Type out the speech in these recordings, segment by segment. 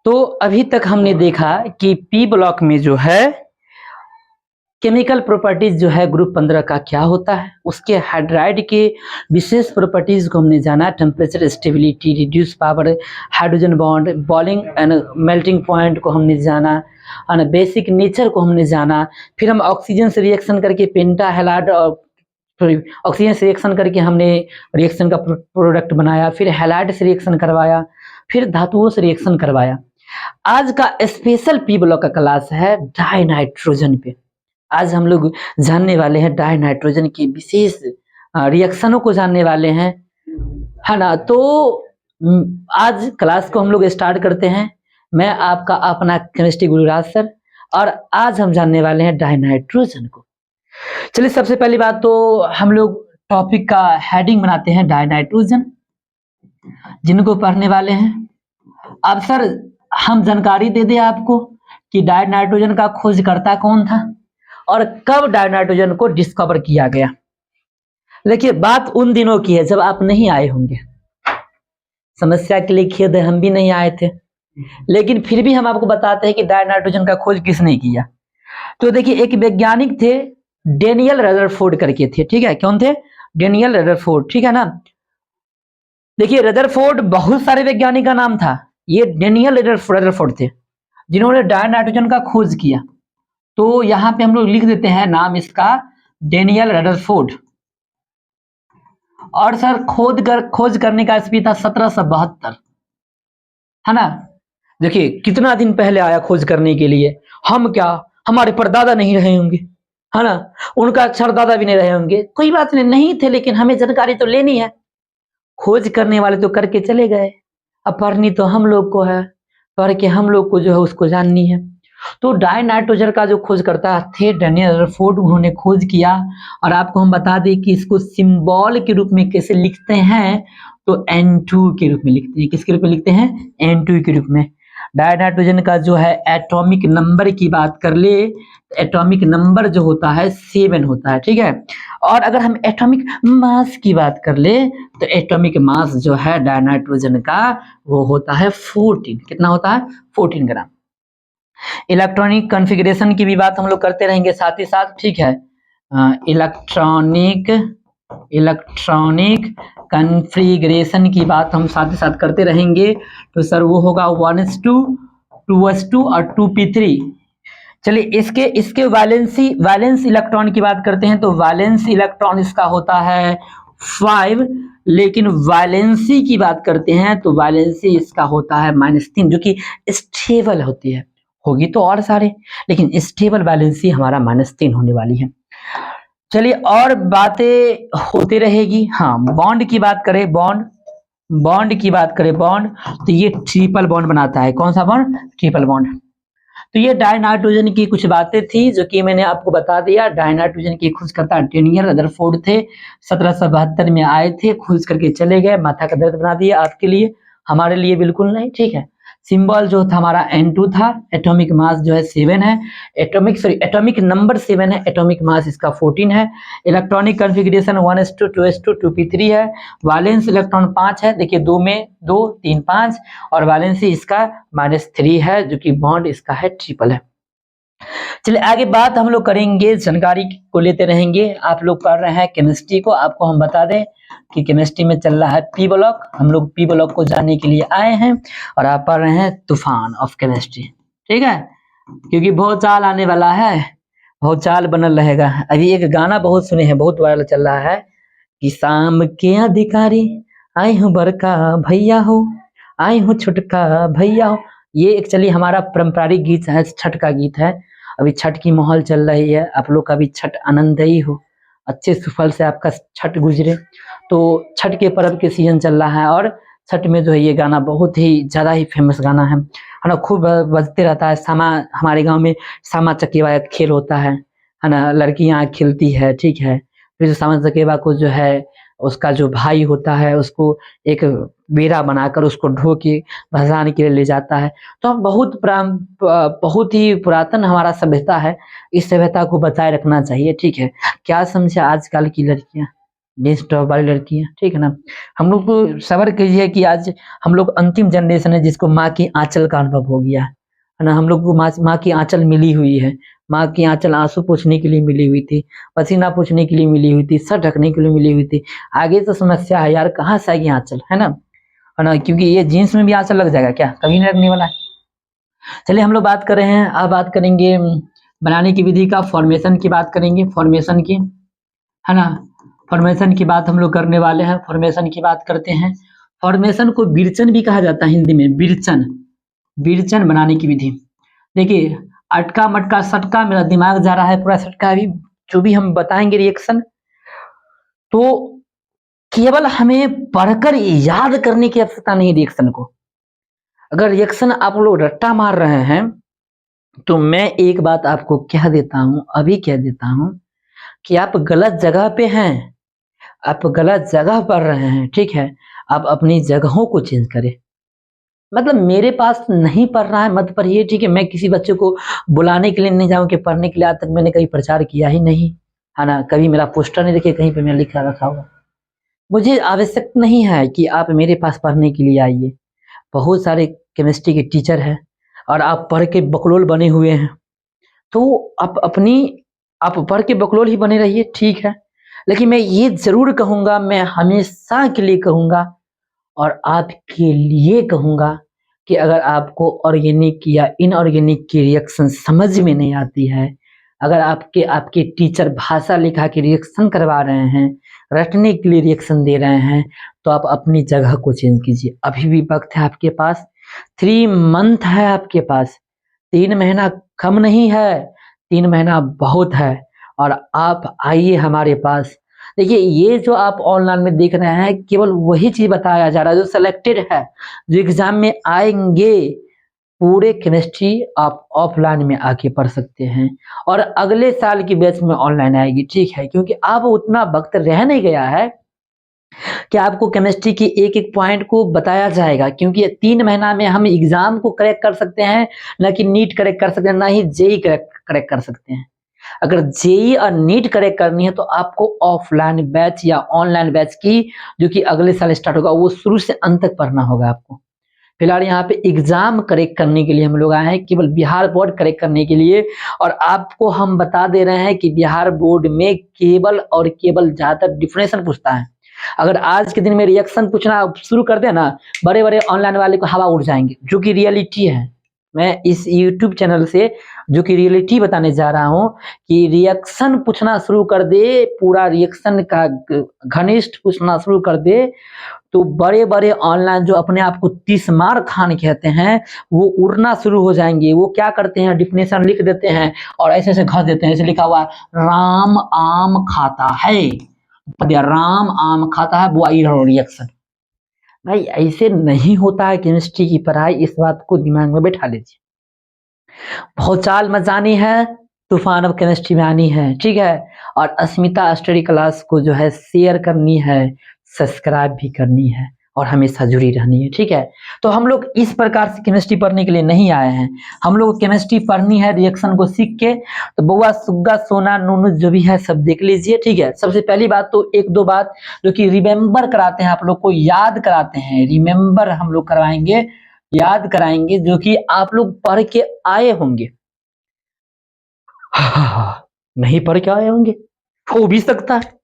तो अभी तक हमने देखा कि पी ब्लॉक में जो है केमिकल प्रॉपर्टीज जो है ग्रुप 15 का क्या होता है, उसके हाइड्राइड के विशेष प्रॉपर्टीज को हमने जाना। Temperature stability, reduce power, hydrogen bond, boiling and melting point को हमने जाना, और बेसिक नेचर को हमने जाना। फिर हम ऑक्सीजन से रिएक्शन करके पेंटा हैलाइड और ऑक्सीजन से रिएक्शन करके हमने रिएक्शन का प्रोडक्ट बनाया, फिर हैलाइड से रिएक्शन करवाया, फिर धातुओं से रिएक्शन करवाया। आज का स्पेशल पी ब्लॉक का क्लास है डाई नाइट्रोजन पे। आज हम लोग जानने वाले हैं डाई नाइट्रोजन की विशेष रिएक्शनों को जानने वाले हैं, है ना। तो आज क्लास को हम लोग स्टार्ट करते हैं। मैं आपका अपना केमिस्ट्री गुरुराज सर, और आज हम जानने वाले हैं डाई नाइट्रोजन को। चलिए, सबसे पहली बात तो हम लोग टॉपिक का हेडिंग बनाते हैं डाई नाइट्रोजन, जिनको पढ़ने वाले हैं। अब सर हम जानकारी दे दें आपको कि डाई नाइट्रोजन का खोजकर्ता कौन था और कब डाई नाइट्रोजन को डिस्कवर किया गया। देखिए, बात उन दिनों की है जब आप नहीं आए होंगे। समस्या के लिए खेद है, हम भी नहीं आए थे, लेकिन फिर भी हम आपको बताते हैं कि डाई नाइट्रोजन का खोज किसने किया। तो देखिए, एक वैज्ञानिक थे, डेनियल रदरफोर्ड करके थे, ठीक है। कौन थे? डेनियल रदरफोर्ड, ठीक है ना। देखिए, रदरफोर्ड बहुत सारे वैज्ञानिक का नाम था, ये डेनियल रदरफोर्ड थे जिन्होंने डाई नाइट्रोजन का खोज किया। तो यहाँ पे हम लोग लिख देते हैं नाम इसका, डेनियल रदरफोर्ड। और सर खोज करने का ईस्वी था 1772, है ना। देखिए कितना दिन पहले आया खोज करने के लिए। हम क्या, हमारे परदादा नहीं रहे होंगे, है ना, उनका सरदादा भी नहीं रहे होंगे, कोई बात नहीं थे, लेकिन हमें जानकारी तो लेनी है। खोज करने वाले तो करके चले गए, अब पढ़नी तो हम लोग को है, पढ़ के हम लोग को जो है उसको जाननी है। तो डाई नाइट्रोजन का जो खोजकर्ता थे डेनियल रदरफोर्ड, उन्होंने खोज किया। और आपको हम बता दें कि इसको सिंबल के रूप में कैसे लिखते हैं, तो N2 के रूप में लिखते हैं। किसके रूप में लिखते हैं? N2 के रूप में। डाई नाइट्रोजन का जो है एटॉमिक नंबर की बात कर ले, एटॉमिक नंबर जो होता है 7 होता है, ठीक है। और अगर हम एटॉमिक मास की बात कर ले, तो एटॉमिक मास जो है डाई नाइट्रोजन का वो होता है 14। कितना होता है? 14 ग्राम। इलेक्ट्रॉनिक कॉन्फ़िगरेशन की भी बात हम लोग करते रहेंगे साथ ही साथ, ठीक है। इलेक्ट्रॉनिक कॉन्फ़िगरेशन की बात हम साथ ही साथ करते रहेंगे। तो सर वो होगा 1s2, 2s2 और 2p3। चलिए, इसके वैलेंस इलेक्ट्रॉन की बात करते हैं। तो वैलेंस इलेक्ट्रॉन इसका होता है 5, लेकिन वैलेंसी की बात करते हैं तो वैलेंसी इसका होता है -3, जो कि स्टेबल होती है। होगी तो और सारे, लेकिन स्टेबल वैलेंसी हमारा -3 होने वाली है। चलिए, और बातें होती रहेगी। हाँ, बॉन्ड की बात करें, बॉन्ड की बात करें, बॉन्ड तो ये ट्रिपल बॉन्ड बनाता है। कौन सा बॉन्ड? Triple bond. तो ये डाई नाइट्रोजन की कुछ बातें थी जो कि मैंने आपको बता दिया। डाई नाइट्रोजन की खोजकर्ता डेनियल रदरफोर्ड थे, 1772 में आए थे, खोज करके चले गए। माथा का दर्द बना दिया आपके लिए, हमारे लिए बिल्कुल नहीं, ठीक है। सिंबल जो था हमारा N2 था, एटॉमिक मास जो है 7 है, एटॉमिक नंबर 7 है, एटॉमिक मास इसका 14 है। Electronic configuration 1s2, 2s2, 2p3 है। वैलेंस इलेक्ट्रॉन 5 है, देखिए 2 में 2, 3, 5, और वैलेंसी इसका -3 है, जो कि बॉन्ड इसका है ट्रिपल है। चलिए, आगे बात हम लोग करेंगे, जानकारी को लेते रहेंगे। आप लोग पढ़ रहे हैं केमिस्ट्री को, आपको हम बता दें कि केमिस्ट्री में चल रहा है पी ब्लॉक। हम लोग पी ब्लॉक को जानने के लिए आए हैं, और आप पढ़ रहे हैं तूफान ऑफ केमिस्ट्री, ठीक है। क्योंकि बहुत चाल आने वाला है, बहुत चाल बनल रहेगा। अभी एक गाना बहुत सुने हैं, बहुत वायरल चल रहा है कि शाम के अधिकारी आए हूँ बड़का भैया हो, आए हूँ छुटका भैया हो। ये एक्चुअली हमारा पारंपरिक गीत है, छठ का गीत है। अभी छठ की माहौल चल रही है, आप लोग का भी छठ आनंदयी हो, अच्छे सुफल से आपका छठ गुजरे। तो छठ के पर्व के सीजन चल रहा है, और छठ में जो है ये गाना बहुत ही ज़्यादा ही फेमस गाना है ना। खूब बजते रहता है। हमारे गांव में सामा चकेवा एक खेल होता है ना, लड़कियां खेलती है, ठीक है। फिर सामा चकेवा को जो है उसका जो भाई होता है उसको एक बेड़ा बनाकर उसको ढो के भसाने के लिए ले जाता है। तो बहुत ही पुरातन हमारा सभ्यता है, इस सभ्यता को बचाए रखना चाहिए, ठीक है। क्या समझे आजकल की लड़कियां, जीन्स टॉप वाली लड़कियां, ठीक है ना। हम लोग को सब्र कीजिए कि आज हम लोग अंतिम जनरेशन है जिसको माँ की आंचल का अनुभव हो गया है ना। हम लोग को माँ की आंचल मिली हुई है। माँ की आंचल आंसू पोंछने के लिए मिली हुई थी, पसीना पोंछने के लिए मिली हुई थी, सर ढकने के लिए मिली हुई थी। आगे तो समस्या है यार, कहाँ से आएगी आंचल, है ना, क्योंकि ये जीन्स में भी आंचल लग जाएगा क्या, कभी नहीं लगने वाला है। चलिए हम लोग बात कर रहे हैं, अब बात करेंगे बनाने की विधि का, फॉर्मेशन की बात करेंगे, फॉर्मेशन की, है ना। फॉर्मेशन की बात हम लोग करने वाले हैं, फॉर्मेशन की बात करते हैं। फॉर्मेशन को विरचन भी कहा जाता है हिंदी में, विरचन, विरचन बनाने की विधि। देखिए अटका मटका सटका, मेरा दिमाग जा रहा है पूरा सटका। अभी जो भी हम बताएंगे रिएक्शन, तो केवल हमें पढ़कर याद करने की आवश्यकता नहीं रिएक्शन को। अगर रिएक्शन आप लोग रट्टा मार रहे हैं तो मैं एक बात आपको कह देता हूं, अभी कह देता हूं कि आप गलत जगह पे हैं, आप गलत जगह पढ़ रहे हैं, ठीक है। आप अपनी जगहों को चेंज करें। मतलब मेरे पास नहीं पढ़ रहा है मत पढ़िए, ठीक है। मैं किसी बच्चे को बुलाने के लिए नहीं जाऊँ कि पढ़ने के लिए, आज तक मैंने कभी प्रचार किया ही नहीं, है ना। कभी मेरा पोस्टर नहीं देखे कहीं पे मैं लिखा रखा हुआ। मुझे आवश्यक नहीं है कि आप मेरे पास पढ़ने के लिए आइए। बहुत सारे केमिस्ट्री के टीचर हैं और आप पढ़ के बकलोल बने हुए हैं, तो आप पढ़ के बकलोल ही बने रहिए, ठीक है। लेकिन मैं ये जरूर कहूंगा, मैं हमेशा के लिए कहूंगा और आपके लिए कहूंगा कि अगर आपको ऑर्गेनिक या इनऑर्गेनिक की रिएक्शन समझ में नहीं आती है, अगर आपके टीचर भाषा लिखा के रिएक्शन करवा रहे हैं, रटने के लिए रिएक्शन दे रहे हैं, तो आप अपनी जगह को चेंज कीजिए। अभी भी वक्त है आपके पास, 3 मंथ है आपके पास, 3 महीना कम नहीं है, 3 महीना बहुत है। और आप आइए हमारे पास। देखिए ये जो आप ऑनलाइन में देख रहे हैं, केवल वही चीज बताया जा रहा है जो सिलेक्टेड है, जो एग्जाम में आएंगे। पूरे केमिस्ट्री आप ऑफलाइन में आके पढ़ सकते हैं और अगले साल की बैच में ऑनलाइन आएगी, ठीक है। क्योंकि अब उतना वक्त रह नहीं गया है कि आपको केमिस्ट्री की एक एक पॉइंट को बताया जाएगा, क्योंकि 3 महीना में हम एग्जाम को करेक्ट कर सकते हैं, ना कि नीट करेक्ट कर सकते हैं, ना ही जेई करेक्ट कर सकते हैं। अगर जेई और नीट करेक्ट करनी है तो आपको ऑफलाइन बैच या ऑनलाइन बैच की, जो कि अगले साल स्टार्ट होगा, वो शुरू से अंत तक पढ़ना होगा आपको। फिलहाल यहाँ पे एग्जाम करेक्ट करने के लिए हम लोग आए हैं, केवल बिहार बोर्ड करेक्ट करने के लिए। और आपको हम बता दे रहे हैं कि बिहार बोर्ड में केवल और केवल ज्यादातर डिफिनेशन पूछता है। अगर आज के दिन में रिएक्शन पूछना शुरू कर दे ना, बड़े बड़े ऑनलाइन वाले को हवा उड़ जाएंगे, जो कि रियलिटी है। मैं इस यूट्यूब चैनल से जो कि रियलिटी बताने जा रहा हूँ कि रिएक्शन पूछना शुरू कर दे, पूरा रिएक्शन का घनिष्ठ पूछना शुरू कर दे, तो बड़े बड़े ऑनलाइन जो अपने आप को 30 मार खान कहते हैं, वो उड़ना शुरू हो जाएंगे। वो क्या करते हैं, डिफिनेशन लिख देते हैं और ऐसे ऐसे घस देते हैं। ऐसे लिखा हुआ है राम आम खाता है, राम आम खाता है, वो आई रिएक्शन। भाई ऐसे नहीं होता है केमिस्ट्री की पढ़ाई, इस बात को दिमाग में बैठा लीजिए। बहुत चाल मचानी है, तूफान अब केमिस्ट्री में आनी है, ठीक है। और अस्मिता स्टडी क्लास को जो है शेयर करनी है, सब्सक्राइब भी करनी है और हमेशा जुड़ी रहनी है, ठीक है। तो हम लोग इस प्रकार से केमिस्ट्री पढ़ने के लिए नहीं आए हैं, हम लोग केमिस्ट्री पढ़नी है रिएक्शन को सीख के। तो बउआ सुग्गा सोना नूनू जो भी है सब देख लीजिए, ठीक है। सबसे पहली बात तो 1-2 बात जो कि रिमेम्बर कराते हैं, आप लोग को याद कराते हैं, रिमेम्बर हम लोग करवाएंगे, याद कराएंगे, जो कि आप लोग पढ़ के आए होंगे। नहीं पढ़ के आए होंगे, हो भी सकता है।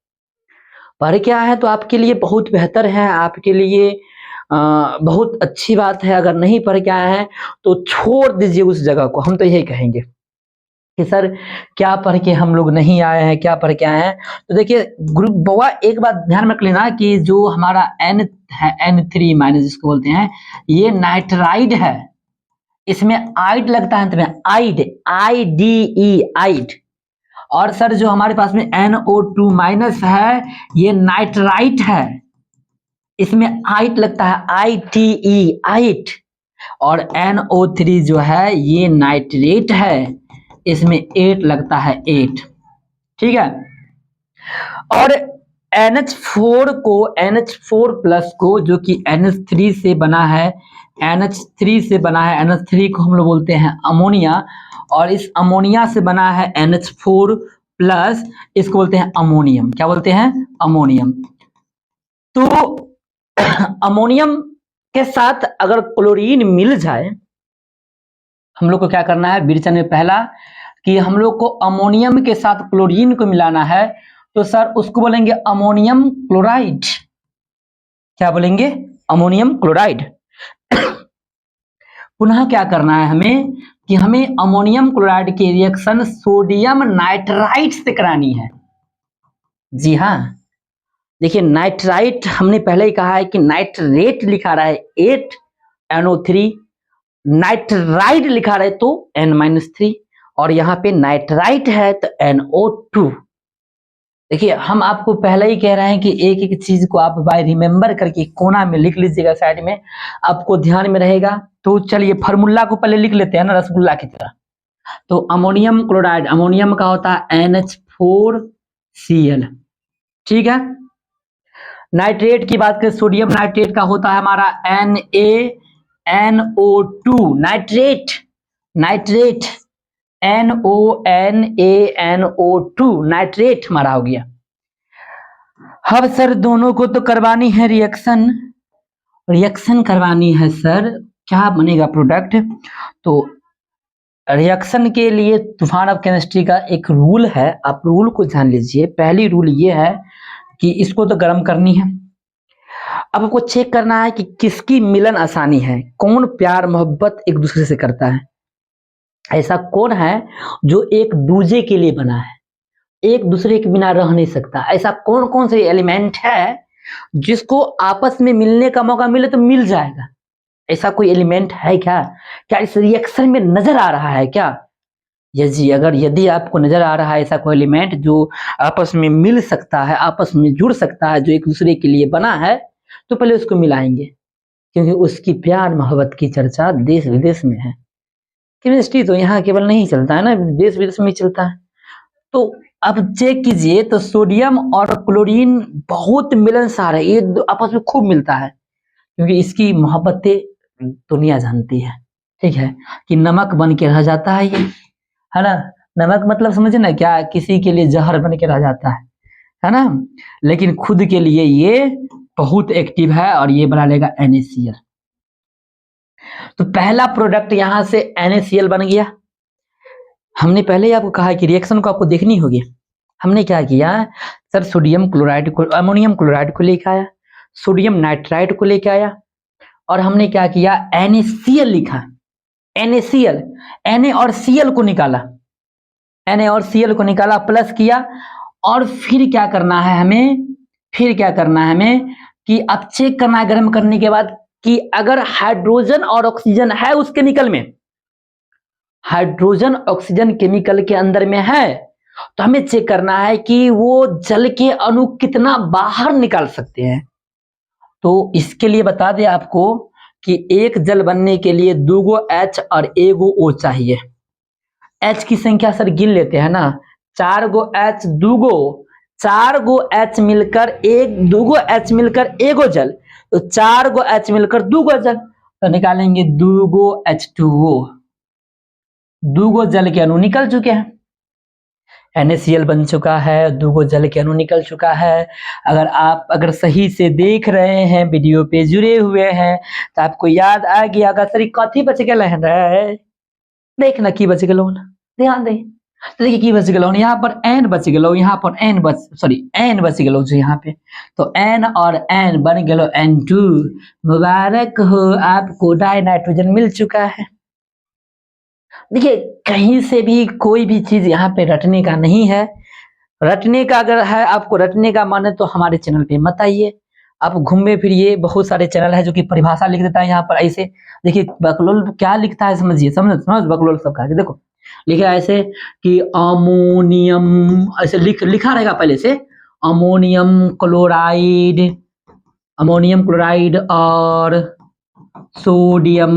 पढ़ के आए हैं तो आपके लिए बहुत बेहतर है, आपके लिए बहुत अच्छी बात है। अगर नहीं पढ़ के आए हैं तो छोड़ दीजिए उस जगह को। हम तो यही कहेंगे कि सर क्या पढ़ के हम लोग नहीं आए हैं, क्या पढ़ के आए हैं। तो देखिए ग्रुप बउआ, एक बात ध्यान में रख लेना कि जो हमारा N है, N3- जिसको बोलते हैं, ये नाइट्राइड है। इसमें आइड लगता है, तुम्हें आइड, IDE आइड। और सर जो हमारे पास में NO2- है, ये नाइट्राइट है, इसमें आइट लगता है, ITE आइट। और NO3 जो है ये नाइट्रेट है, इसमें 8 लगता है, 8, ठीक है। और NH4 प्लस को, जो कि NH3 से बना है, NH3 से बना है, NH3 को हम लोग बोलते हैं अमोनिया, और इस अमोनिया से बना है NH4 प्लस इसको बोलते हैं अमोनियम। क्या बोलते हैं? अमोनियम। तो अमोनियम के साथ अगर क्लोरीन मिल जाए, हम लोग को क्या करना है विरेचन में? पहला कि हम लोग को अमोनियम के साथ क्लोरीन को मिलाना है, तो सर उसको बोलेंगे अमोनियम क्लोराइड। क्या बोलेंगे? Ammonium chloride. पुनः क्या करना है हमें कि हमें अमोनियम क्लोराइड की रिएक्शन सोडियम नाइट्राइट से करानी है। जी हाँ, देखिए नाइट्राइट हमने पहले ही कहा है कि नाइट्रेट लिखा रहा है 8NO3, नाइट्राइड लिखा रहे तो N-3, और यहाँ पे नाइट्राइट है तो NO2। देखिए हम आपको पहले ही कह रहे हैं कि एक एक चीज को आप बाय रिमेंबर करके कोना में लिख लीजिएगा, साइड में आपको ध्यान में रहेगा। तो चलिए फार्मूला को पहले लिख लेते हैं ना, रसगुल्ला की तरह। तो अमोनियम क्लोराइड, अमोनियम का होता है NH4Cl, ठीक है। नाइट्रेट की बात करें, सोडियम नाइट्रेट का होता है हमारा NaNO2, nitrate, nitrate NONaNO2, nitrate हमारा हो गया। अब सर दोनों को तो करवानी है रिएक्शन, रिएक्शन करवानी है सर, क्या बनेगा प्रोडक्ट? तो रिएक्शन के लिए तूफान ऑफ केमिस्ट्री का एक रूल है, आप रूल को जान लीजिए। पहली रूल ये है कि इसको तो गर्म करनी है। अब आपको चेक करना है कि किसकी मिलन आसानी है, कौन प्यार मोहब्बत एक दूसरे से करता है, ऐसा कौन है जो एक दूजे के लिए बना है, एक दूसरे के बिना रह नहीं सकता। ऐसा कौन कौन से एलिमेंट है जिसको आपस में मिलने का मौका मिले तो मिल जाएगा, ऐसा कोई एलिमेंट है क्या? क्या इस रिएक्शन में नजर आ रहा है क्या? जी, अगर यदि आपको नजर आ रहा है ऐसा कोई एलिमेंट जो आपस में मिल सकता है, आपस में जुड़ सकता है, जो एक दूसरे के लिए बना है, तो पहले उसको मिलाएंगे, क्योंकि उसकी प्यार मोहब्बत की चर्चा देश विदेश में है। केमिस्ट्री तो यहाँ केवल नहीं चलता है ना, देश विदेश में चलता है। तो अब चेक कीजिए, तो सोडियम और क्लोरीन बहुत मिलनसार है, ये आपस में खूब मिलता है, क्योंकि इसकी मोहब्बतें दुनिया जानती है, ठीक है, कि नमक बन के रह जाता है ये, है ना। नमक मतलब समझे ना, क्या किसी के लिए जहर बन के रह जाता है ना, लेकिन खुद के लिए ये बहुत एक्टिव है और ये बना लेगा NaCl। तो पहला प्रोडक्ट यहां से NaCl बन गया। हमने पहले ही आपको कहा कि रिएक्शन को आपको देखनी होगी। हमने क्या किया सर, सोडियम क्लोराइड को, अमोनियम क्लोराइड को लेके आया, सोडियम नाइट्राइड को लेके आया, और हमने क्या किया NaCl लिखा, NaCl, Na और Cl को निकाला, Na और Cl को निकाला, प्लस किया, और फिर क्या करना है हमें, फिर क्या करना है हमें कि अब चेक करना है गर्म करने के बाद कि अगर हाइड्रोजन और ऑक्सीजन है उस केमिकल में, हाइड्रोजन ऑक्सीजन केमिकल के अंदर में है, तो हमें चेक करना है कि वो जल के अणु कितना बाहर निकाल सकते हैं। तो इसके लिए बता दें आपको कि एक जल बनने के लिए 2 गो H और 1 गो O चाहिए। H की संख्या सर गिन लेते हैं ना, 4 गो H 2 गो, 4 गो H मिलकर 2 गो H मिलकर 1 गो जल, तो 4 गो H मिलकर 2 गो जल, तो निकालेंगे 2 गो H2O, 2 गो जल के अणु निकल चुके हैं, NaCl बन चुका है, 2 गो जल के अणु निकल चुका है। अगर आप सही से देख रहे हैं, वीडियो पे जुड़े हुए हैं, तो आपको याद आ गया अगर सर कथी बच गल है, देखना की बच गल, ध्यान दे, तो देखिए की बच गल, यहाँ पर N बच गल, यहाँ पर N बच गल जो यहाँ पे, तो N और N बन गलो N2। मुबारक हो आपको, डाई नाइट्रोजन मिल चुका है। देखिए कहीं से भी कोई भी चीज यहाँ पे रटने का नहीं है, रटने का अगर है, आपको रटने का मन है तो हमारे चैनल पे मत आइए, आप घूमे फिरिए, बहुत सारे चैनल है जो कि परिभाषा लिख देता है यहाँ पर ऐसे। देखिए बकलोल क्या लिखता है, समझिए, समझ बकलोल सब का, देखो लिखा है ऐसे कि अमोनियम, ऐसे लिखा रहेगा पहले से, अमोनियम क्लोराइड और सोडियम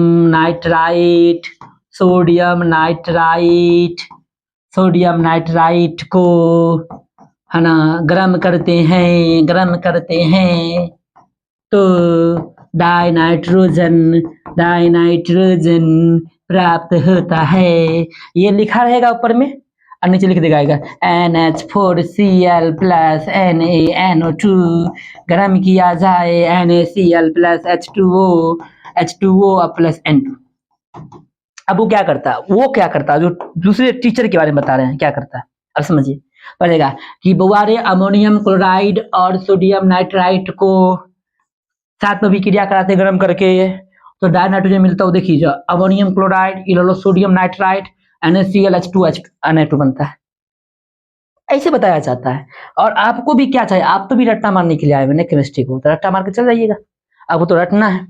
नाइट्राइट को, है ना, गर्म करते हैं तो डाई नाइट्रोजन प्राप्त होता है, ये लिखा रहेगा ऊपर में। और नीचे लिख देगा NH4Cl प्लस NaNO2 गर्म किया जाए NaCl plus H2O plus N2। अब वो क्या करता है, जो दूसरे टीचर के बारे में बता रहे हैं क्या करता है, अब समझिए। पढ़ेगा कि बुआरे अमोनियम क्लोराइड और सोडियम नाइट्राइट को साथ में भी क्रिया कराते गर्म करके, तो डाई नाइट्रोजन मिलता है। देखिए जो अमोनियम क्लोराइड, ये लो सोडियम नाइट्राइट, NaCl H2Na2 बनता है, ऐसे बताया जाता है। और आपको भी क्या चाहिए, आप तो भी रट्टा मारने के लिए आए हुए ना केमिस्ट्री को, तो रट्टा मार के चल जाइएगा, आपको तो रटना है।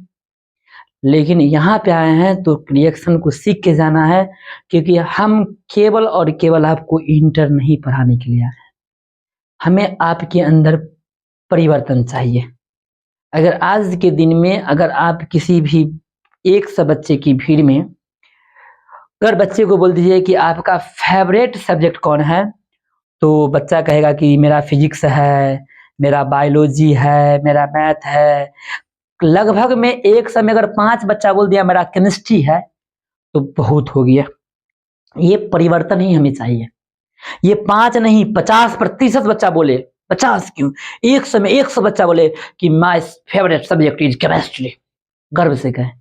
लेकिन यहाँ पे आए हैं तो रिएक्शन को सीख के जाना है, क्योंकि हम केवल और केवल आपको इंटर नहीं पढ़ाने के लिए आए हैं, हमें आपके अंदर परिवर्तन चाहिए। अगर आज के दिन में अगर आप किसी भी 100 बच्चे की भीड़ में अगर बच्चे को बोल दीजिए कि आपका फेवरेट सब्जेक्ट कौन है, तो बच्चा कहेगा कि मेरा फिजिक्स है, मेरा बायोलॉजी है, मेरा मैथ है। लगभग में एक समय अगर 5 बच्चा बोल दिया मेरा केमिस्ट्री है, तो बहुत हो गया। ये परिवर्तन ही हमें चाहिए। ये 5 नहीं 50% बच्चा बोले, 50 क्यों, एक समय 100 बच्चा बोले कि my favourite subject is chemistry, गर्व से कहे।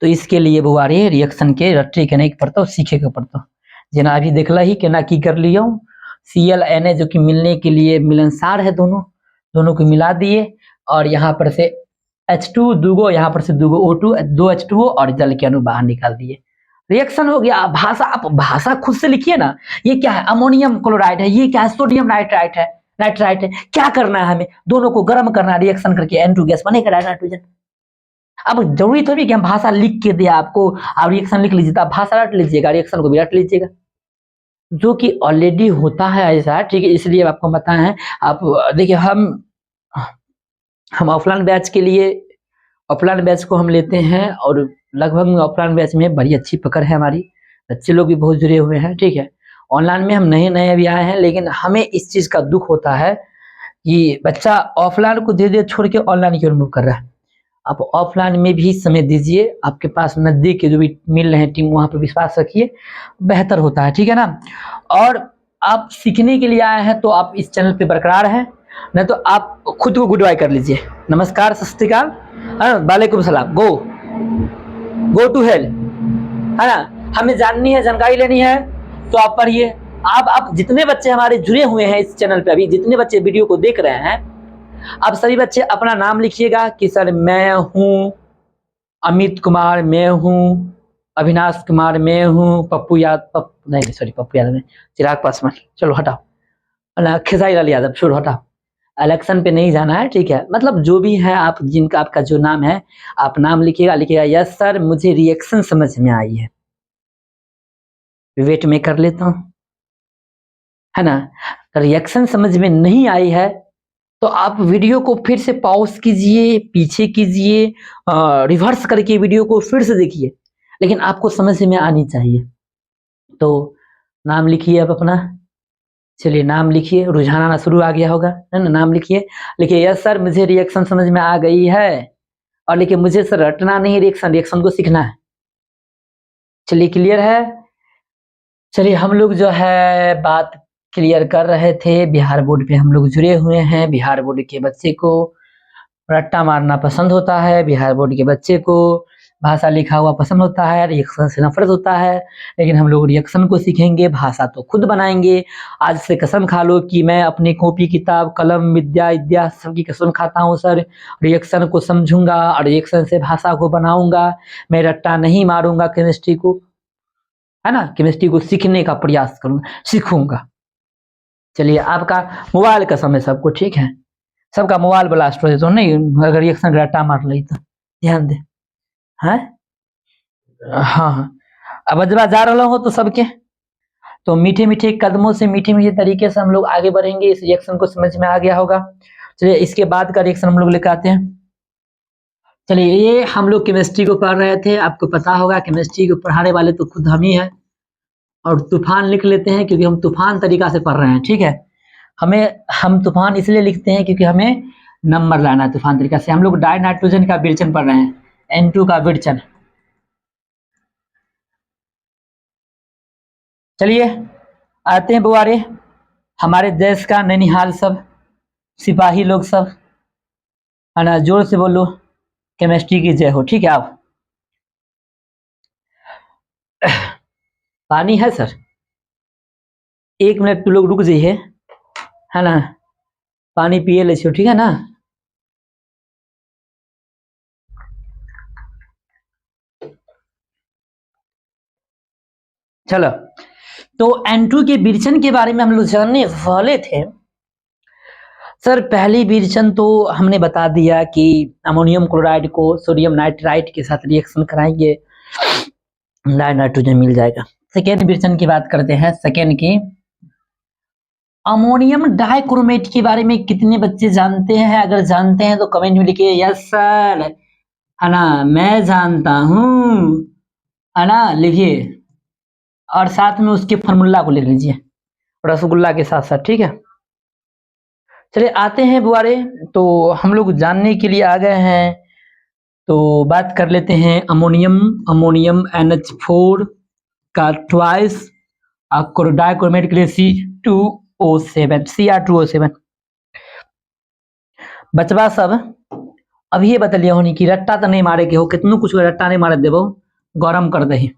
तो इसके लिए बुआरे रिएक्शन के रट्टे के नहीं पड़ता, सीखे के पड़ता। जेना अभी देखला ही केना की कर लियो, Cl Na जो कि मिलने के लिए मिलनसार है, दोनों को मिला दिए और यहाँ पर से H2 दूगो, यहाँ पर से दूगो O2, 2 H2O और जल के अणु बाहर निकाल दिए, रिएक्शन हो गया। भाषा आप भाषा खुद से लिखिए ना, ये क्या है, अमोनियम क्लोराइड है, ये क्या है, सोडियम नाइट्राइट है, क्या करना है, हमें दोनों को गर्म करना है, रिएक्शन करके N2 गैस बनेगा नाइट्रोजन। अब जरूरी थोड़ी कि हम भाषा लिख के दे आपको, आप रिएक्शन लिख लीजिए, तो आप भाषा रट लीजिएगा, रिएक्शन को भी रट लीजिएगा, जो कि ऑलरेडी होता है ऐसा, ठीक है। इसलिए आपको बताए हैं। आप देखिए हम ऑफलाइन बैच के लिए ऑफलाइन बैच को हम लेते हैं, और लगभग ऑफलाइन बैच में बड़ी अच्छी पकड़ है हमारी, बच्चे लोग भी बहुत जुड़े हुए हैं, ठीक है। ऑनलाइन में हम नए अभी आए हैं, लेकिन हमें इस चीज का दुख होता है कि बच्चा ऑफलाइन को धीरे धीरे छोड़ के ऑनलाइन की ओर मूव कर रहा है। आप ऑफलाइन में भी समय दीजिए, आपके पास नजदीक के जो भी मिल रहे हैं टीम, वहां पर विश्वास रखिए, बेहतर होता है, ठीक है ना। और आप सीखने के लिए आए हैं तो आप इस चैनल पे बरकरार हैं, नहीं तो आप खुद को गुड बाय कर लीजिए। नमस्कार, सत श्री अकाल, वालेकुम सलाम, गो टू हेल, है ना। हमें जाननी है, जानकारी लेनी है, तो आप पढ़िए। आप जितने बच्चे हमारे जुड़े हुए हैं इस चैनल पे, अभी जितने बच्चे वीडियो को देख रहे हैं, आप सभी बच्चे अपना नाम लिखिएगा कि सर मैं हूं अमित कुमार, मैं हूं अविनाश कुमार, मैं हूं पप्पू यादव, नहीं चिराग पासवान, चलो हटाओ, खेसारी लाल यादव, छोड़ो हटाओ, इलेक्शन पे नहीं जाना है, ठीक है। मतलब जो भी है, आप जिनका आपका जो नाम है, आप नाम लिखिएगा यस सर मुझे रिएक्शन समझ में आई है, वेट में कर लेता हूं, है ना। रिएक्शन समझ में नहीं आई है तो आप वीडियो को फिर से पॉज कीजिए, पीछे कीजिए, रिवर्स करके वीडियो को फिर से देखिए, लेकिन आपको समझ में आनी चाहिए। तो नाम लिखिए आप अपना, चलिए नाम लिखिए, रुझान आना शुरू आ गया होगा, है ना। नाम लिखिए, यस सर मुझे रिएक्शन समझ में आ गई है, और लेकिन मुझे सर रटना नहीं, रिएक्शन को सीखना है। चलिए क्लियर है। चलिए हम लोग जो है बात क्लियर कर रहे थे, बिहार बोर्ड पे हम लोग जुड़े हुए हैं। बिहार बोर्ड के बच्चे को रट्टा मारना पसंद होता है, बिहार बोर्ड के बच्चे को भाषा लिखा हुआ पसंद होता है, रिएक्शन से नफरत होता है। लेकिन हम लोग रिएक्शन को सीखेंगे, भाषा तो खुद बनाएंगे। आज से कसम खा लो कि मैं अपनी कॉपी किताब कलम विद्या सबकी कसम खाता हूँ सर, रिएक्शन को समझूंगा और रिएक्शन से भाषा को बनाऊंगा। मैं रट्टा नहीं मारूंगा केमिस्ट्री को, है ना, केमिस्ट्री को सीखने का प्रयास करूंगा, सीखूंगा। चलिए आपका मोबाइल का समय सबको ठीक है, सबका मोबाइल ब्लास्ट हो जाए तो नहीं, अगर रिएक्शन रट्टा मार ली तो ध्यान दे, है हाँ। अब अजबा जा रहा हो तो सबके, तो मीठे मीठे कदमों से मीठे मीठे तरीके से हम लोग आगे बढ़ेंगे। इस रिएक्शन को समझ में आ गया होगा। चलिए इसके बाद का रिएक्शन हम लोग लेकर आते हैं। चलिए ये हम लोग केमिस्ट्री को पढ़ रहे थे, आपको पता होगा केमिस्ट्री को पढ़ाने वाले तो खुद हम ही हैं, और तूफान लिख लेते हैं क्योंकि हम तूफान तरीका से पढ़ रहे हैं, ठीक है। हम तूफान इसलिए लिखते हैं क्योंकि हमें नंबर लाना है तूफान तरीका से। हम लोग डाई नाइट्रोजन का विरचन पढ़ रहे हैं, N2 का विरचन। चलिए आते हैं बुआरे, हमारे देश का नैनीहाल सब सिपाही लोग सब, है ना, जोर से बोलो केमिस्ट्री की जय हो। ठीक है, आप पानी है सर, 1 मिनट तुम लोग रुक जाइए, है ना, पानी पिए ले छो, ठीक है ना। चलो, तो N2 के विरचन के बारे में हम लोग जानने वाले थे। सर पहली विरचन तो हमने बता दिया कि अमोनियम क्लोराइड को सोडियम नाइट्राइट के साथ रिएक्शन कराएंगे, नाइट्रोजन मिल जाएगा। सेकेंड विरचन की बात करते हैं। सेकेंड की अमोनियम डाइक्रोमेट के बारे में कितने बच्चे जानते हैं? अगर जानते हैं तो कमेंट में लिखिए यस सर, है ना, मैं जानता हूं, है ना, लिखिए, और साथ में उसके फॉर्मूला को लिख लीजिए रसगुल्ला के साथ साथ, ठीक है। चलिए आते हैं बुआरे, तो हम लोग जानने के लिए आ गए हैं, तो बात कर लेते हैं अमोनियम NH4 का ट्वाइस डाइक्रोमेट के लिए Cr2O7 बचवा सब। अब ये बतलिए होनी कि रट्टा तो नहीं मारे के हो, कितनों कुछ रट्टा नहीं मारे देवो, गरम कर दही।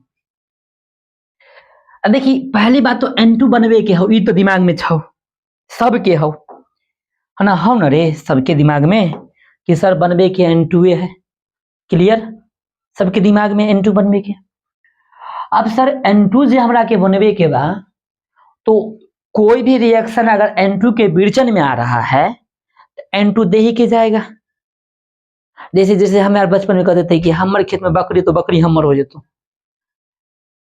देखिए पहली बात तो N2 बनवे के हो, ये तो दिमाग में छो, सबके हो, है ना, हो ना रे, सबके दिमाग में कि सर बनवे के N2 है, क्लियर, सबके दिमाग में N2 बनवे के। अब सर N2 जे हमरा के बनवे के बा, तो कोई भी रिएक्शन अगर N2 के विरचन में आ रहा है तो N2 दे ही के जाएगा। जैसे जैसे हमारे बचपन में कहते थे कि हमारे खेत में बकरी तो बकरी हमर हो जातो,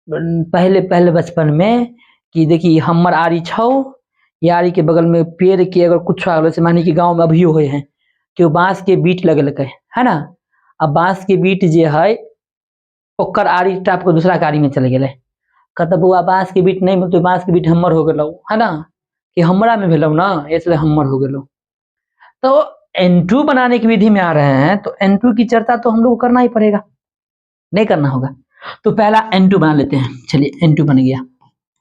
पहले पहले बचपन में कि देखिए हमर आरी छो, यारी के बगल में पेड़ के अगर कुछ जैसे मानी कि गांव में अभियो हुए हैं कि बांस के बीट लगल है ना, अब बांस के बीट जे है ओकर आरी टाप के दूसरा के आरी में चले गए, कहता बुआ बांस के बीट नहीं तो बांस के बीट हमर हो गलो, है ना, कि हमरा में भेलो ना, इसलिए हमर हो गलो। तो N2 बनाने की विधि में आ रहे हैं तो N2 की चर्चा तो हम लोग करना ही पड़ेगा, नहीं करना होगा। तो पहला N2 बना लेते हैं। चलिए N2 बन गया,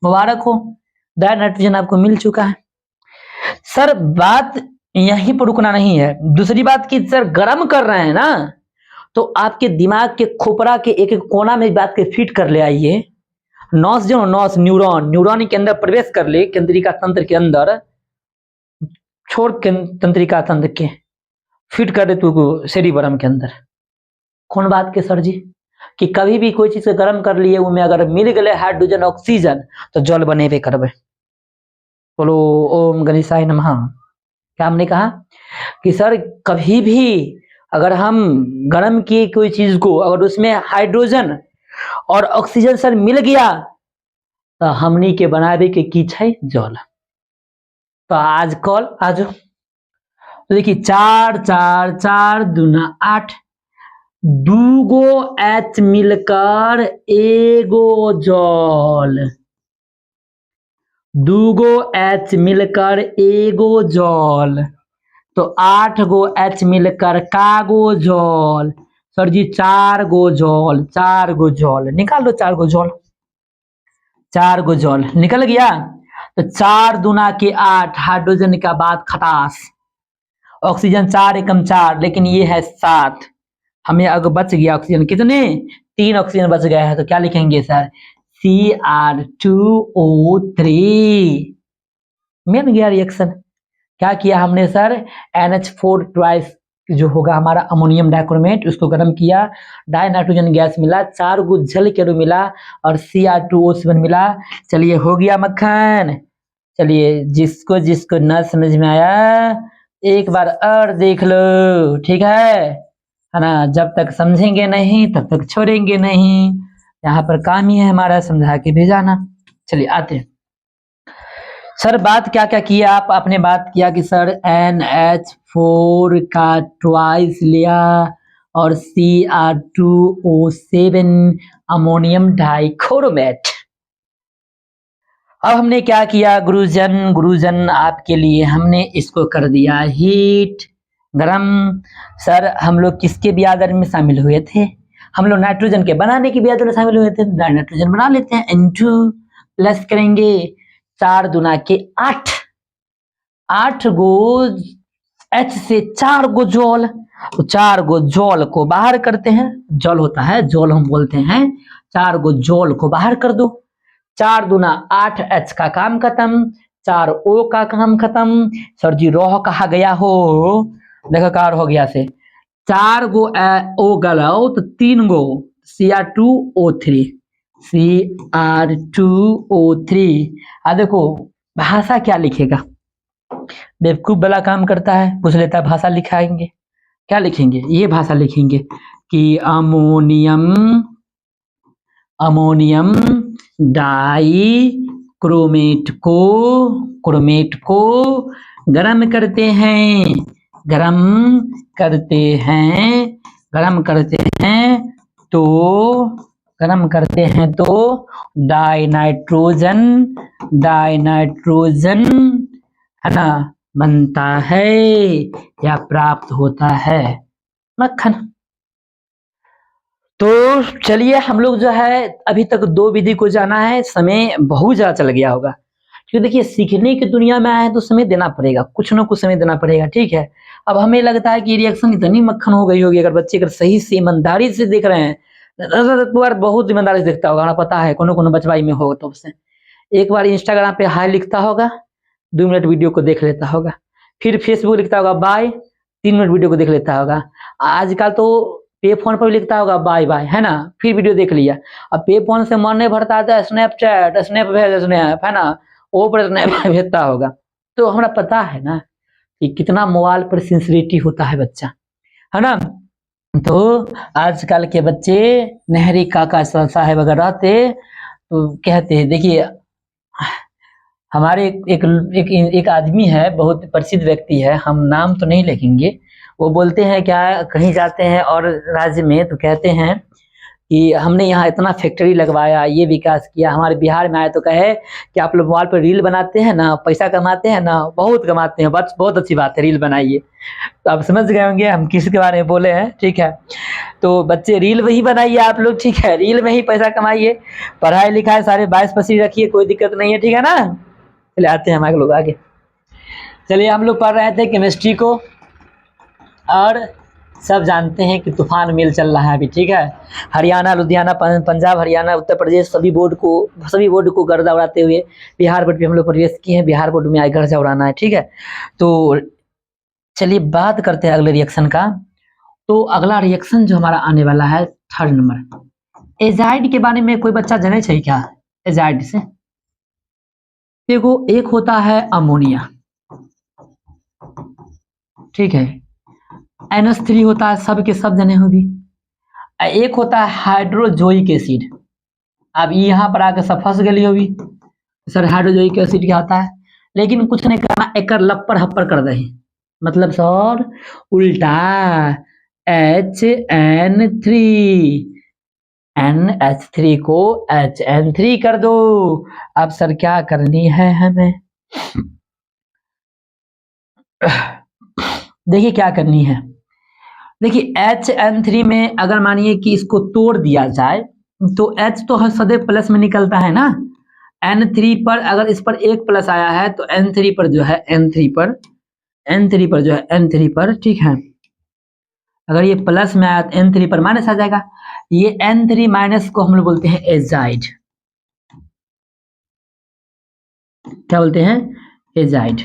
मुबारक हो, डाई नाइट्रोजन आपको मिल चुका है। सर बात यहीं पर रुकना नहीं है, दूसरी बात कि सर गर्म कर रहे हैं ना, तो आपके दिमाग के खोपड़ा के एक एक कोना में बात के फिट कर ले आइए, नॉस जो नॉस न्यूरॉन के अंदर प्रवेश कर ले, केंद्रिका तंत्र के अंदर, छोड़ तंत्रिका तंत्र के फिट कर दे तू सेरिबरम के अंदर। कौन बात के सर जी कि कभी भी कोई चीज गर्म कर लिए उनमें अगर मिल गए हाइड्रोजन ऑक्सीजन तो जल बनेबे करबे। बोलो ओम गणेशाय नमः। क्या हमने कहा कि सर कभी भी अगर हम गर्म किए कोई चीज को अगर उसमें हाइड्रोजन और ऑक्सीजन सर मिल गया तो हमनी के बनाबे के की छै जल। तो आज कल आज तो देखिए 4 4 4 दूना 8, दूगो H मिलकर एगो जल, दूगो H मिलकर एगो जल, तो 8 गो H मिलकर कागो जल। सर जी 4 गो जल, 4 गो जल निकाल दो, 4 गो जल, 4 गो जल निकल गया। तो 4 दूना के 8, हाइड्रोजन का बाद खटास, ऑक्सीजन 4 एकम 4, लेकिन ये है 7, हमें अगर बच गया ऑक्सीजन कितने, 3 ऑक्सीजन बच गया है, तो क्या लिखेंगे सर Cr2O3। मिल गया रिएक्शन। क्या किया हमने सर, NH4 ट्वाइस जो होगा हमारा अमोनियम डाइक्रोमेट, उसको गर्म किया, डाई नाइट्रोजन गैस मिला, 4 गो जल के मिला और Cr2O7 मिला। चलिए हो गया मक्खन। चलिए जिसको जिसको न समझ में आया एक बार और देख लो, ठीक है ना, जब तक समझेंगे नहीं तब तक छोड़ेंगे नहीं, यहाँ पर काम ही है हमारा समझा के भेजाना। चलिए आते हैं सर, बात क्या क्या किया आप, आपने बात किया कि सर NH4 का ट्वाइस लिया और Cr2O7 अमोनियम डाइक्रोमेट। अब हमने क्या किया गुरुजन आपके लिए हमने इसको कर दिया हीट, गरम। सर हम लोग किसके ब्यादर में शामिल हुए थे, हम लोग नाइट्रोजन के बनाने की ब्यादर में शामिल हुए थे, नाइट्रोजन बना लेते हैं, N2 प्लस करेंगे 4 दूना के 8, 8 गो H से 4 गो जॉल, तो 4 गो जॉल को बाहर करते हैं, जॉल होता है, जॉल हम बोलते हैं, 4 गो जॉल को बाहर कर दो, 4 दूना 8 H का काम खत्म, 4 O का काम खत्म। सर जी रोह कहा गया हो, देखो कार हो गया से 4 गो O गलाओ तो 3 गो Cr2O3, Cr2O3। आ देखो भाषा क्या लिखेगा, बेवकूफ वाला काम करता है, पूछ लेता है भाषा लिखाएंगे, क्या लिखेंगे, ये भाषा लिखेंगे कि अमोनियम, अमोनियम डाई क्रोमेट को गर्म करते हैं, गर्म करते हैं, गर्म करते हैं तो गर्म करते हैं तो डाई नाइट्रोजन है ना बनता है या प्राप्त होता है, मक्खन। तो चलिए हम लोग जो है अभी तक 2 विधि को जाना है, समय बहुत ज्यादा चल गया होगा, क्योंकि देखिए सीखने की दुनिया में आए तो समय देना पड़ेगा, कुछ ना कुछ समय देना पड़ेगा, ठीक है। अब हमें लगता है कि रिएक्शन इतनी मक्खन हो गई होगी, अगर बच्चे अगर सही से ईमानदारी से देख रहे हैं, बहुत ईमानदारी से देखता होगा, हमें पता है कोनो बचवाई में होगा, तो उससे एक बार इंस्टाग्राम पे हाई लिखता होगा, 2 मिनट वीडियो को देख लेता होगा, फिर फेसबुक लिखता होगा बाय, 3 मिनट वीडियो को देख लेता होगा, आजकल तो पे फोन पर भी लिखता होगा बाय बाय, है ना, फिर वीडियो देख लिया। अब पे फोन से मन नहीं भरता है, स्नैपचैट स्नैप भेज स्नैप, है ना, वो पर स्नैप भेजता होगा। तो हमें पता है ना कि कितना मोबाइल पर सिंसिरिटी होता है बच्चा, है ना। तो आजकल के बच्चे नेहरी काका साहब अगर रहते तो कहते हैं, देखिए हमारे एक आदमी है, बहुत प्रसिद्ध व्यक्ति है, हम नाम तो नहीं लिखेंगे, वो बोलते हैं क्या, कहीं जाते हैं और राज्य में तो कहते हैं कि हमने यहाँ इतना फैक्ट्री लगवाया, ये विकास किया, हमारे बिहार में आए तो कहे कि आप लोग मोबाइल पर रील बनाते हैं ना, पैसा कमाते हैं ना, बहुत कमाते हैं, बस बहुत अच्छी बात है, रील बनाइए। तो आप समझ गए होंगे हम किसके बारे में बोले हैं, ठीक है। तो बच्चे रील वही बनाइए आप लोग, ठीक है, रील में ही पैसा कमाइए, पढ़ाई लिखाई सारे 22 रखिए, कोई दिक्कत नहीं है, ठीक है ना। चलिए आते हैं हमारे लोग आगे। चलिए हम लोग पढ़ रहे थे केमिस्ट्री को, और सब जानते हैं कि तूफान मेल चल रहा है अभी, ठीक है। हरियाणा, लुधियाना, पंजाब, हरियाणा, उत्तर प्रदेश, सभी बोर्ड को गर्दा उड़ाते हुए बिहार बोर्ड पे हम लोग प्रवेश किए हैं, बिहार बोर्ड में आज गर्दा उड़ाना है, ठीक है। तो चलिए बात करते हैं अगले रिएक्शन का। तो अगला रिएक्शन जो हमारा आने वाला है 3rd नंबर, एजाइड के बारे में कोई बच्चा जाने चाहिए क्या, एजाइड से देखो, एक होता है अमोनिया, ठीक है, NH3 होता है, सब के सब जने होगी, एक होता है हाइड्रोजोइक एसिड। अब यहाँ पर आके सब फंस गई होगी, सर हाइड्रोजोइक एसिड क्या होता है, लेकिन कुछ नहीं करना, एक लप्पर हप्पर कर दे, मतलब सर उल्टा HN3, NH3 को HN3 कर दो। अब सर क्या करनी है हमें, देखिए क्या करनी है, देखिए HN3 में अगर मानिए कि इसको तोड़ दिया जाए तो H तो हर सदैव प्लस में निकलता है ना, N3 पर अगर इस पर एक प्लस आया है तो N3 पर जो है N3 पर ठीक है, अगर ये प्लस में आया तो N3 पर माइनस आ जाएगा, ये N3 माइनस को हम लोग बोलते हैं एजाइड, क्या बोलते हैं, एजाइड।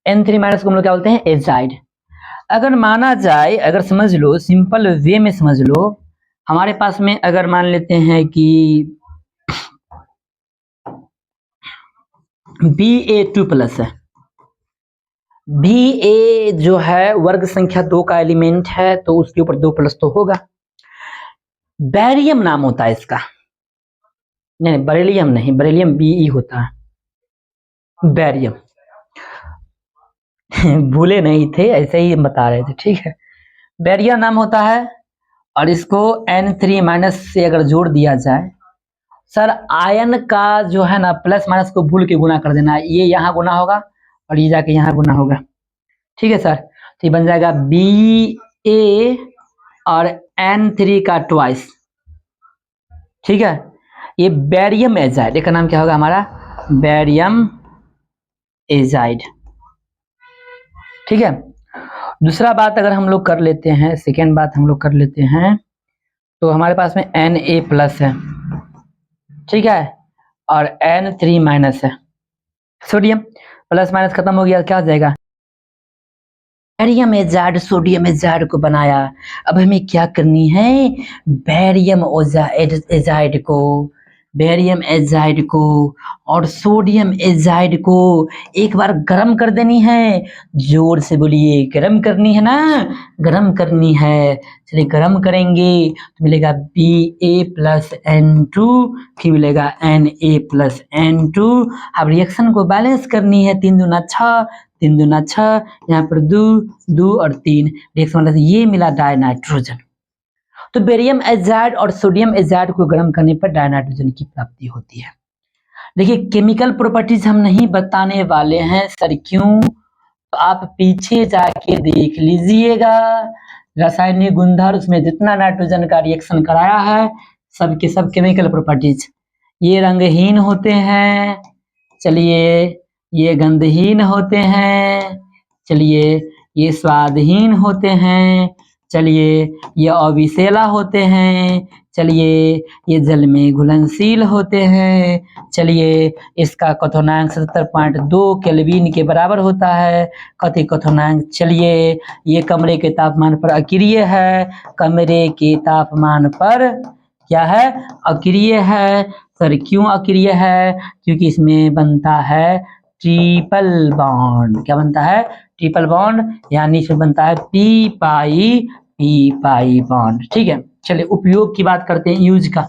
N3 माइनस को हम लोग क्या बोलते हैं, एजाइड। अगर माना जाए, अगर समझ लो, सिंपल वे में समझ लो, हमारे पास में अगर मान लेते हैं कि Ba2 प्लस है, Ba जो है वर्ग संख्या 2 का एलिमेंट है, तो उसके ऊपर 2 प्लस तो होगा। बैरियम नाम होता है इसका, नहीं बरेलियम नहीं, बरेलियम Be होता है, बैरियम भूले नहीं थे, ऐसे ही बता रहे थे, ठीक है। बैरियम नाम होता है, और इसको N3 माइनस से अगर जोड़ दिया जाए, सर आयन का जो है ना प्लस माइनस को भूल के गुना कर देना, ये यहाँ गुना होगा और ये जाके यहाँ गुना होगा, ठीक है सर। तो ये बन जाएगा Ba और N3 का ट्वाइस, ठीक है। ये बैरियम एजाइड, इसका नाम क्या होगा हमारा, बैरियम एजाइड। ठीक है, दूसरा बात अगर हम लोग कर लेते हैं, सेकेंड बात हम लोग कर लेते हैं, तो हमारे पास में Na+ है, ठीक है, और N3- है। सोडियम प्लस माइनस खत्म हो गया, क्या हो जाएगा, बैरियम एजाइड सोडियम एजाइड को बनाया। अब हमें क्या करनी है, बैरियम एजाइड को, बैरियम एजाइड को और सोडियम एजाइड को एक बार गर्म कर देनी है। जोर से बोलिए, गर्म करनी है ना, गर्म करनी है। चलिए गर्म करेंगे तो मिलेगा Ba+N2, फिर मिलेगा Na+N2। अब रिएक्शन को बैलेंस करनी है, 3 दूना 6, 3 दूना 6, यहाँ पर 2, 2 और 3, रिएक्शन मतलब ये मिला डाइनाइट्रोजन। तो बेरियम एजाइड और सोडियम एजाइड को गर्म करने पर डाइनाइट्रोजन की प्राप्ति होती है। देखिए केमिकल प्रॉपर्टीज हम नहीं बताने वाले हैं सर, क्यों, तो आप पीछे जाके देख लीजिएगा रासायनिक गुणधर्म, उसमें जितना नाइट्रोजन का रिएक्शन कराया है सब के सब केमिकल प्रॉपर्टीज। ये रंगहीन होते हैं, चलिए ये गंधहीन होते हैं, चलिए ये स्वादहीन होते हैं, चलिए ये अविशेला होते हैं, चलिए ये जल में घुलनशील होते हैं, चलिए इसका क्वथनांक 77.2 केल्विन के बराबर होता है। कथी क्वथनांक, चलिए ये कमरे के तापमान पर अक्रिय है, कमरे के तापमान पर क्या है, अक्रिय है। सर क्यों अक्रिय है, क्योंकि इसमें बनता है ट्रिपल बॉन्ड। क्या बनता है, ट्रिपल बॉन्ड, यानी इसमें बनता है पी पाई बॉन्ड। ठीक है, चलिए उपयोग की बात करते हैं, यूज का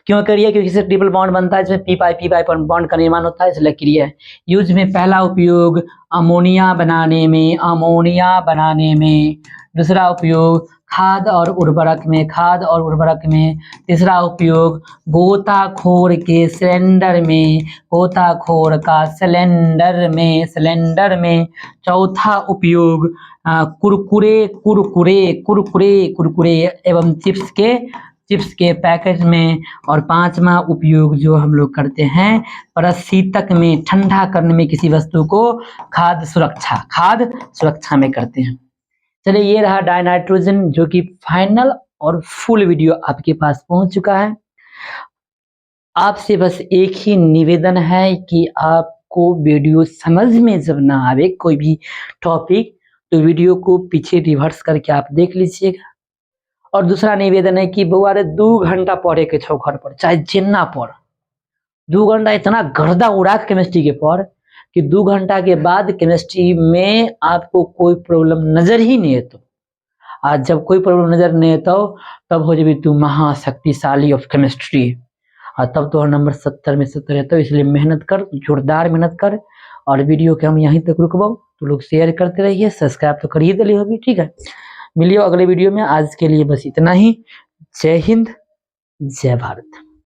क्यों करिए, क्योंकि इससे ट्रिपल बॉन्ड बनता है, इसमें पी पाई बॉन्ड का निर्माण होता है, इसलिए क्रिय है। यूज में पहला उपयोग अमोनिया बनाने में, अमोनिया बनाने में। दूसरा उपयोग खाद और उर्वरक में, खाद और उर्वरक में। तीसरा उपयोग गोताखोर के सिलेंडर में, गोताखोर का सिलेंडर में, सिलेंडर में। चौथा उपयोग कुरकुरे कुरकुरे कुरकुरे कुरकुरे एवं चिप्स के पैकेट में। और पांचवा उपयोग जो हम लोग करते हैं प्रशीतक में, ठंडा करने में किसी वस्तु को, खाद्य सुरक्षा में करते हैं। चलिए ये रहा डाइनाइट्रोजन, जो कि फाइनल और फुल वीडियो आपके पास पहुंच चुका है। आपसे बस एक ही निवेदन है कि आपको वीडियो समझ में जब ना आवे कोई भी टॉपिक, तो वीडियो को पीछे रिवर्स करके आप देख लीजिएगा। और दूसरा निवेदन है कि बउआ रे 2 घंटा पढ़े के छो घर पर, चाहे जितना पढ़, 2 घंटा इतना गर्दा उड़ा केमिस्ट्री के पढ़ कि 2 घंटा के बाद केमिस्ट्री में आपको कोई प्रॉब्लम नजर ही नहीं है। तो आज जब कोई प्रॉब्लम नजर नहीं है तो तब हो जाए तू महाशक्तिशाली ऑफ केमिस्ट्री, और तब तो नंबर 70 में 70 रहता है। इसलिए मेहनत कर, जोरदार मेहनत कर। और वीडियो के हम यहीं तक रुकवाओ, तो लोग शेयर करते रहिए, सब्सक्राइब तो करिए दिली होगी। ठीक है, मिलिए अगले वीडियो में, आज के लिए बस इतना ही। जय हिंद, जय भारत।